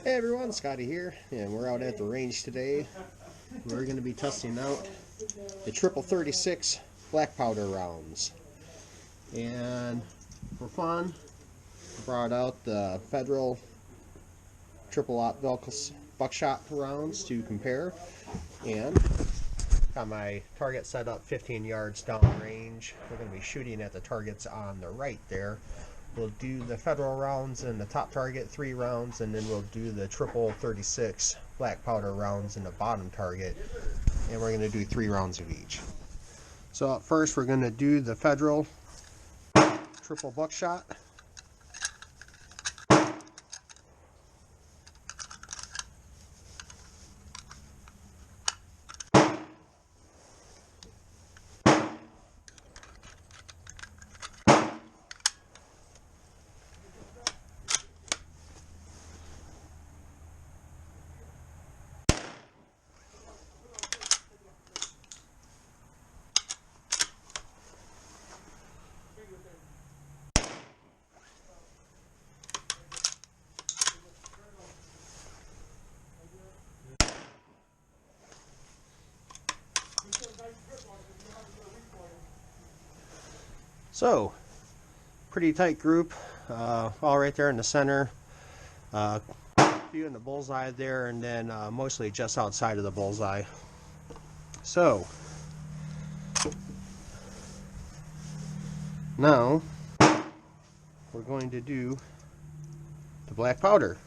Hey everyone, Scotty here, and we're out at the range today. We're going to be testing out the triple 36 black powder rounds. And for fun, I brought out the Federal triple-aught buckshot rounds to compare. And got my target set up 15 yards downrange. We're going to be shooting at the targets on the right there. We'll do the Federal rounds in the top target, 3 rounds, and then we'll do the triple 36 black powder rounds in the bottom target, and we're going to do 3 rounds of each. So up first we're going to do the Federal triple buckshot. So, pretty tight group, all right there in the center, a few in the bullseye there, and then mostly just outside of the bullseye. So, now we're going to do the black powder.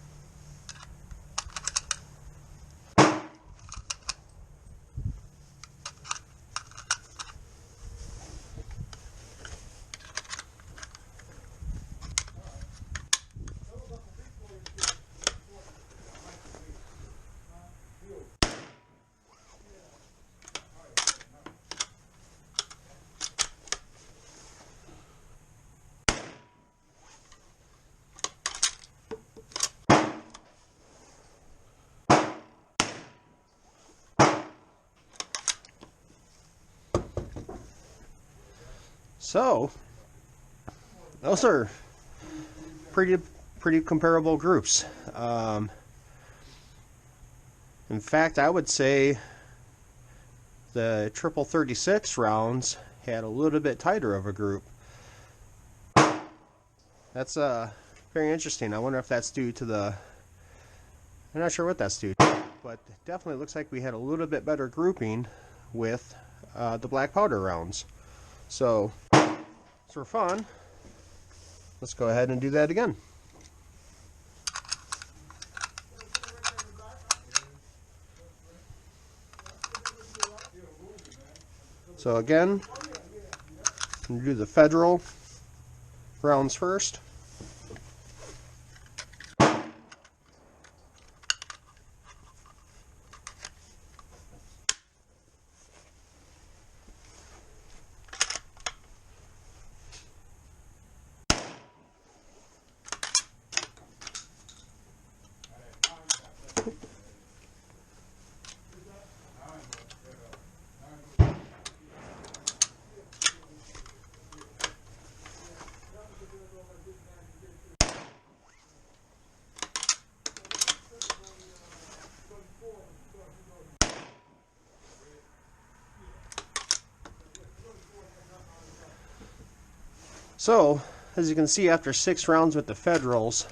So, those are pretty comparable groups. In fact, I would say the triple 36 rounds had a little bit tighter of a group. That's very interesting. I wonder if that's due to the... I'm not sure what that's due to, but it definitely looks like we had a little bit better grouping with the black powder rounds. So, for fun, let's go ahead and do that again. So again, I'm going to do the Federal rounds first. So, as you can see, after 6 rounds with the Federals,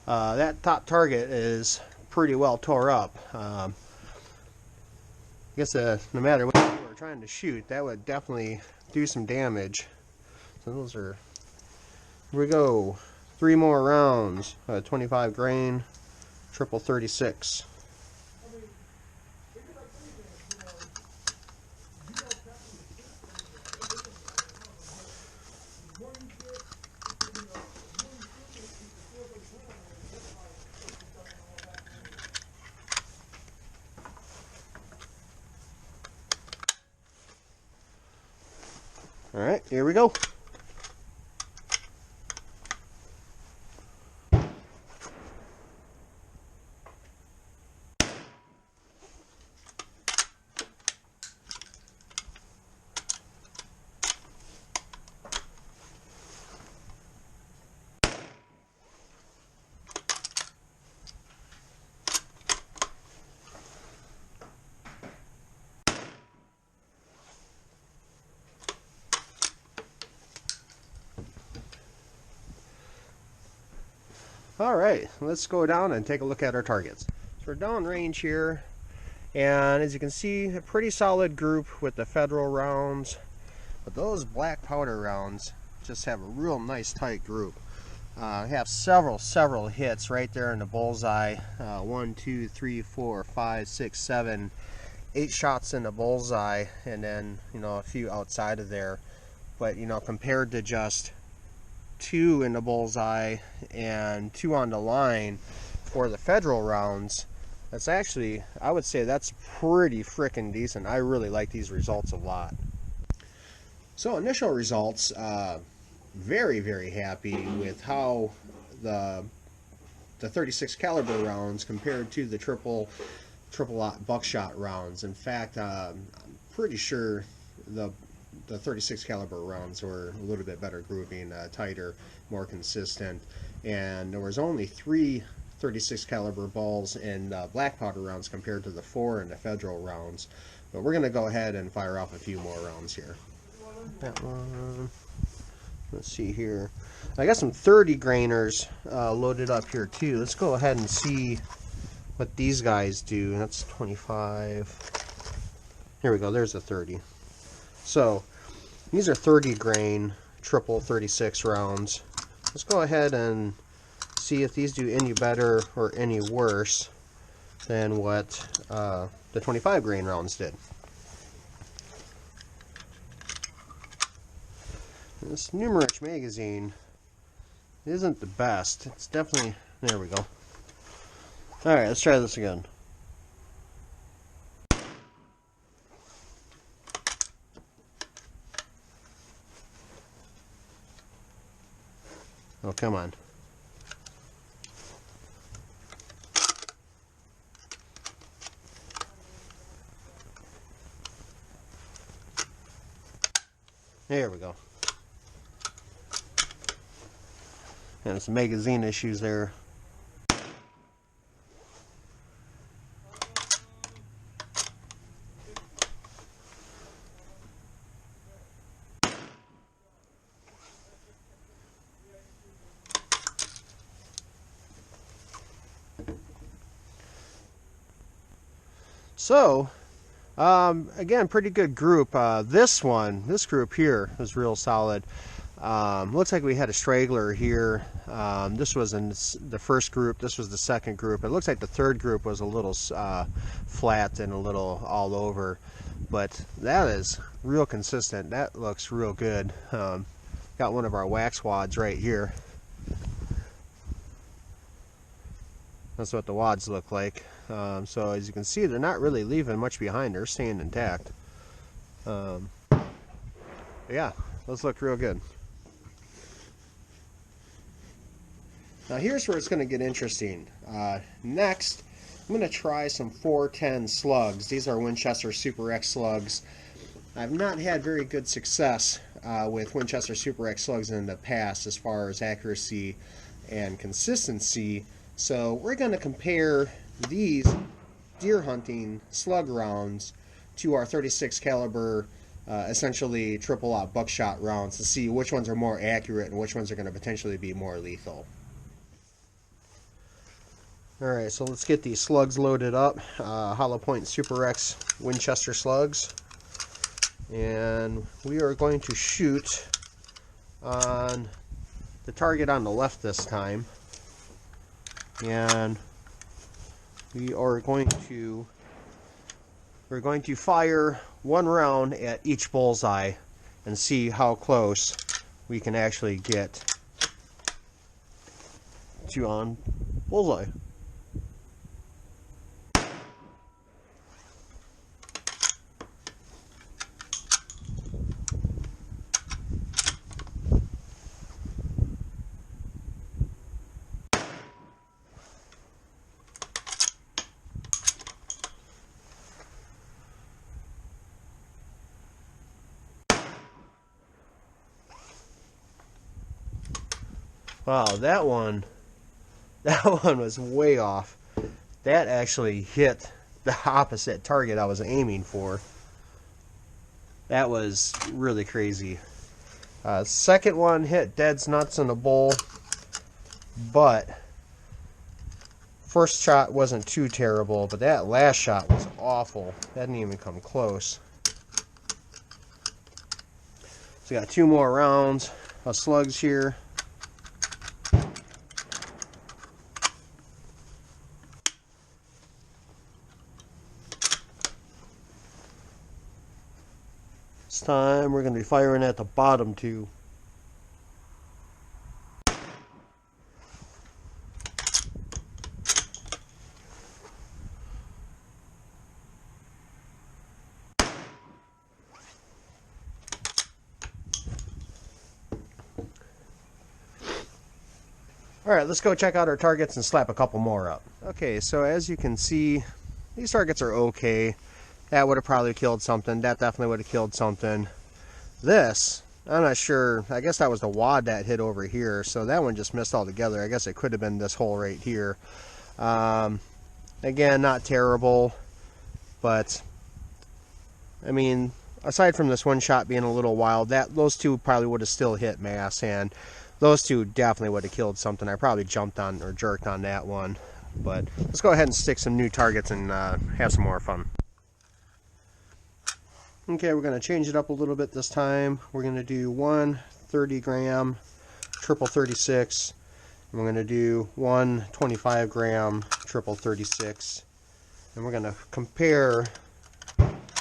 that top target is pretty well tore up. I guess no matter what you were trying to shoot, that would definitely do some damage. So those are, here we go, 3 more rounds, 25 grain, triple 36. Alright, here we go. Alright, let's go down and take a look at our targets. So we're down range here, and as you can see, a pretty solid group with the federal rounds, but those black powder rounds just have a real nice tight group. Have several hits right there in the bullseye. 1, 2, 3, 4, 5, 6, 7, 8 shots in the bullseye, and then a few outside of there. But compared to just 2 in the bullseye and 2 on the line for the federal rounds, that's actually, I would say that's pretty freaking decent. I really like these results a lot. So initial results, very happy with how the 36 caliber rounds compared to the triple buckshot rounds. In fact, I'm pretty sure the 36 caliber rounds were a little bit better grouping, tighter, more consistent, and there was only 3 36 caliber balls in black powder rounds compared to the 4 in the federal rounds. But we're going to go ahead and fire off a few more rounds here. That one. Let's see here. I got some 30 grainers loaded up here too. Let's go ahead and see what these guys do. That's 25. Here we go. There's a 30. So these are 30 grain triple 36 rounds. Let's go ahead and see if these do any better or any worse than what the 25 grain rounds did. This Numerich magazine isn't the best. It's definitely, there we go. Alright, let's try this again. Oh, come on. There we go. And some magazine issues there. So, again, pretty good group. This group here is real solid. Looks like we had a straggler here. This was in the first group. This was the second group. It looks like the third group was a little flat and a little all over. But that is real consistent. That looks real good. Got one of our wax wads right here. That's what the wads look like. So as you can see, they're not really leaving much behind. They're staying intact. Yeah, those look real good. Now here's where it's going to get interesting. Next, I'm going to try some 410 slugs. These are Winchester Super X slugs. I've not had very good success with Winchester Super X slugs in the past as far as accuracy and consistency. So we're going to compare these deer hunting slug rounds to our 36 caliber essentially triple-aught buckshot rounds to see which ones are more accurate and which ones are going to potentially be more lethal. Alright, so let's get these slugs loaded up. Hollow Point Super X Winchester slugs. And we are going to shoot on the target on the left this time. And we're going to fire one round at each bullseye and see how close we can actually get to on bullseye. Wow, that one was way off. That actually hit the opposite target I was aiming for. That was really crazy. Second one hit dead's nuts in the bull, but First shot wasn't too terrible, but that last shot was awful. That didn't even come close. So we got 2 more rounds of slugs here. This time we're going to be firing at the bottom 2. Alright, let's go check out our targets and slap a couple more up. Okay, so as you can see, these targets are okay. That would have probably killed something. That definitely would have killed something. This, I'm not sure. I guess that was the wad that hit over here, so that one just missed altogether. I guess it could have been this hole right here. Again, not terrible, but I mean, aside from this one shot being a little wild, those 2 probably would have still hit mass, and those 2 definitely would have killed something. I probably jumped on or jerked on that one. But let's go ahead and stick some new targets and have some more fun. Okay, we're going to change it up a little bit this time. We're going to do 1 30-gram triple 36. And we're going to do 1 25-gram triple 36. And we're going to compare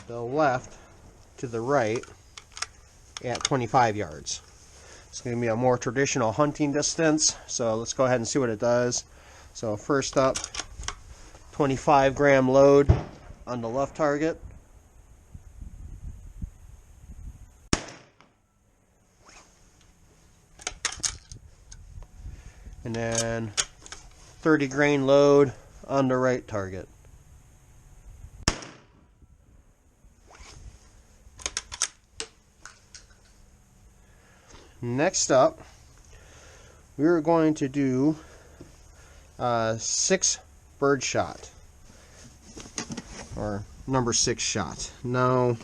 the left to the right at 25 yards. It's going to be a more traditional hunting distance, so let's go ahead and see what it does. So first up, 25-gram load on the left target. And then 30-grain load on the right target. Next up, we're going to do 6 bird shot, or number 6 shot. Now,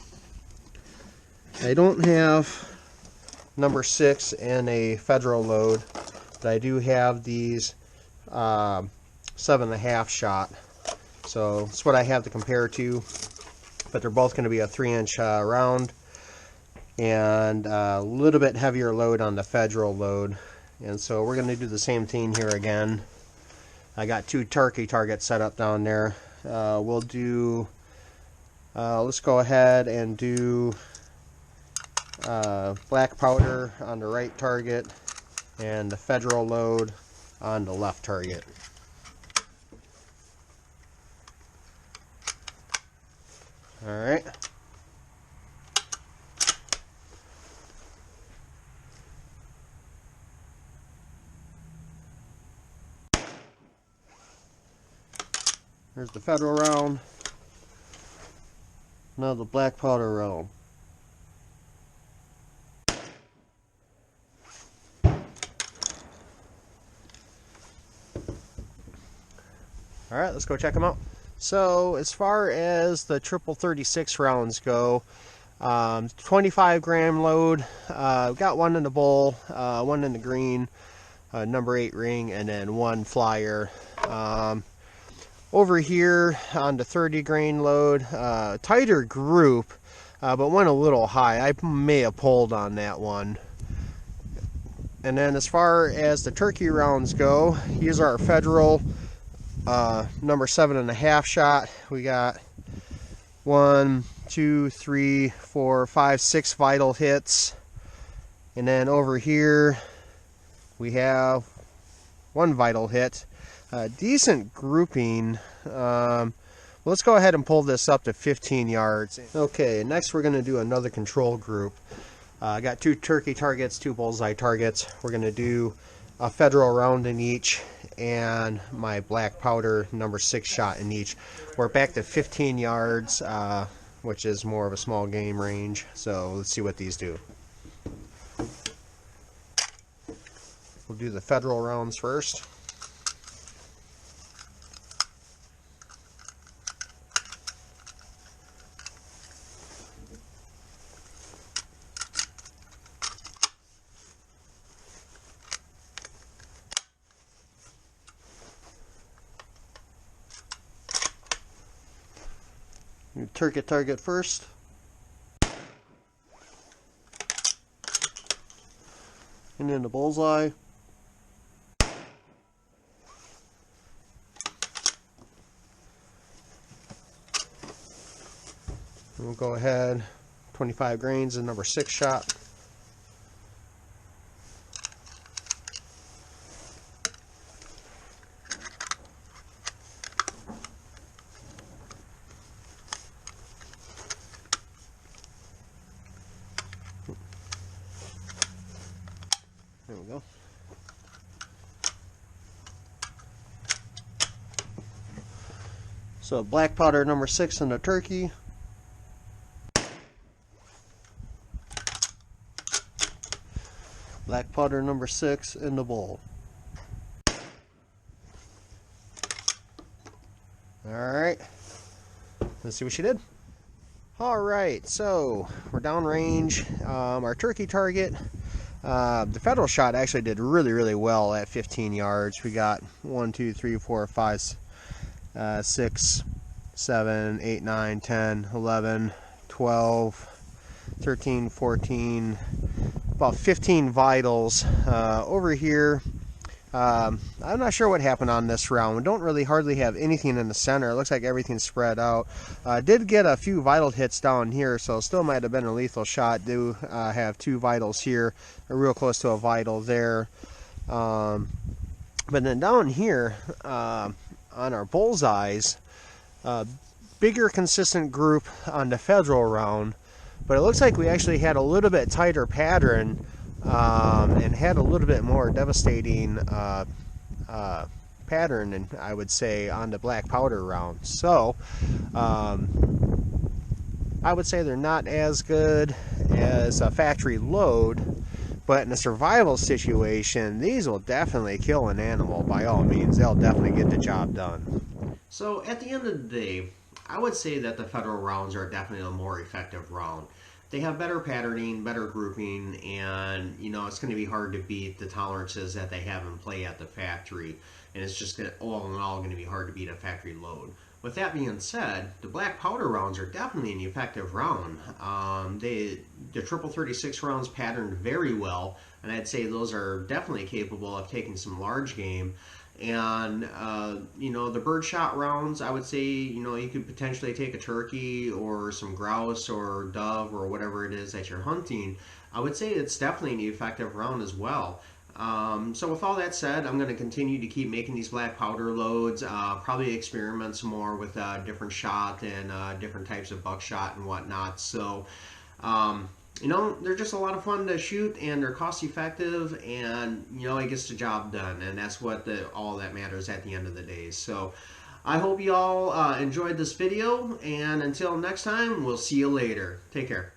I don't have number 6 in a federal load, but I do have these 7.5 shot. So that's what I have to compare to, but they're both going to be a 3-inch round. And a little bit heavier load on the federal load, and so we're going to do the same thing here again. I got 2 turkey targets set up down there. We'll do let's go ahead and do black powder on the right target and the federal load on the left target. Alright. There's the federal round. Now the black powder round. Alright, let's go check them out. So as far as the triple 36 rounds go, 25-gram load, got 1 in the bowl, 1 in the green, number 8 ring, and then 1 flyer. Over here on the 30-grain load, tighter group, but went a little high. I may have pulled on that one. And then as far as the turkey rounds go, here's our federal number 7.5 shot. We got 1, 2, 3, 4, 5, 6 vital hits. And then over here we have 1 vital hit. Decent grouping. Let's go ahead and pull this up to 15 yards. Okay, next we're going to do another control group. I got 2 turkey targets, 2 bullseye targets. We're going to do a federal round in each and my black powder number 6 shot in each. We're back to 15 yards, which is more of a small game range. So let's see what these do. We'll do the federal rounds first. target first. And then the bullseye. We'll go ahead, 25 grains and number 6 shot. There we go. So black powder number 6 in the turkey. Black powder number 6 in the bowl. Alright, let's see what she did. Alright, so we're downrange. Our turkey target, the federal shot actually did really well at 15 yards. We got 1, 2, 3, 4, 5, 6, 7, 8, 9, 10, 11, 12, 13, 14, about 15 vitals. Over here, I'm not sure what happened on this round. We don't really hardly have anything in the center. It looks like everything's spread out. Did get a few vital hits down here, so still might have been a lethal shot. Do have 2 vitals here, real close to a vital there. But then down here, on our bullseyes, bigger consistent group on the federal round. But it looks like we actually had a little bit tighter pattern and had a little bit more devastating pattern, and I would say, on the black powder round. So I would say they're not as good as a factory load, but in a survival situation, these will definitely kill an animal. By all means, they'll definitely get the job done. So at the end of the day, I would say that the federal rounds are definitely a more effective round. They have better patterning, better grouping, and you know, it's going to be hard to beat the tolerances that they have in play at the factory, and it's just all in all going to be hard to beat a factory load. With that being said, the black powder rounds are definitely an effective round. The triple 36 rounds patterned very well, and I'd say those are definitely capable of taking some large game. And you know, the birdshot rounds, I would say, you know, you could potentially take a turkey or some grouse or dove or whatever it is that you're hunting. I would say it's definitely an effective round as well. So with all that said, I'm going to continue to keep making these black powder loads, probably experiment some more with different shot and different types of buckshot and whatnot. So you know, they're just a lot of fun to shoot, and they're cost effective, and you know, it gets the job done, and that's what all that matters at the end of the day. So I hope you all enjoyed this video, and until next time, we'll see you later. Take care.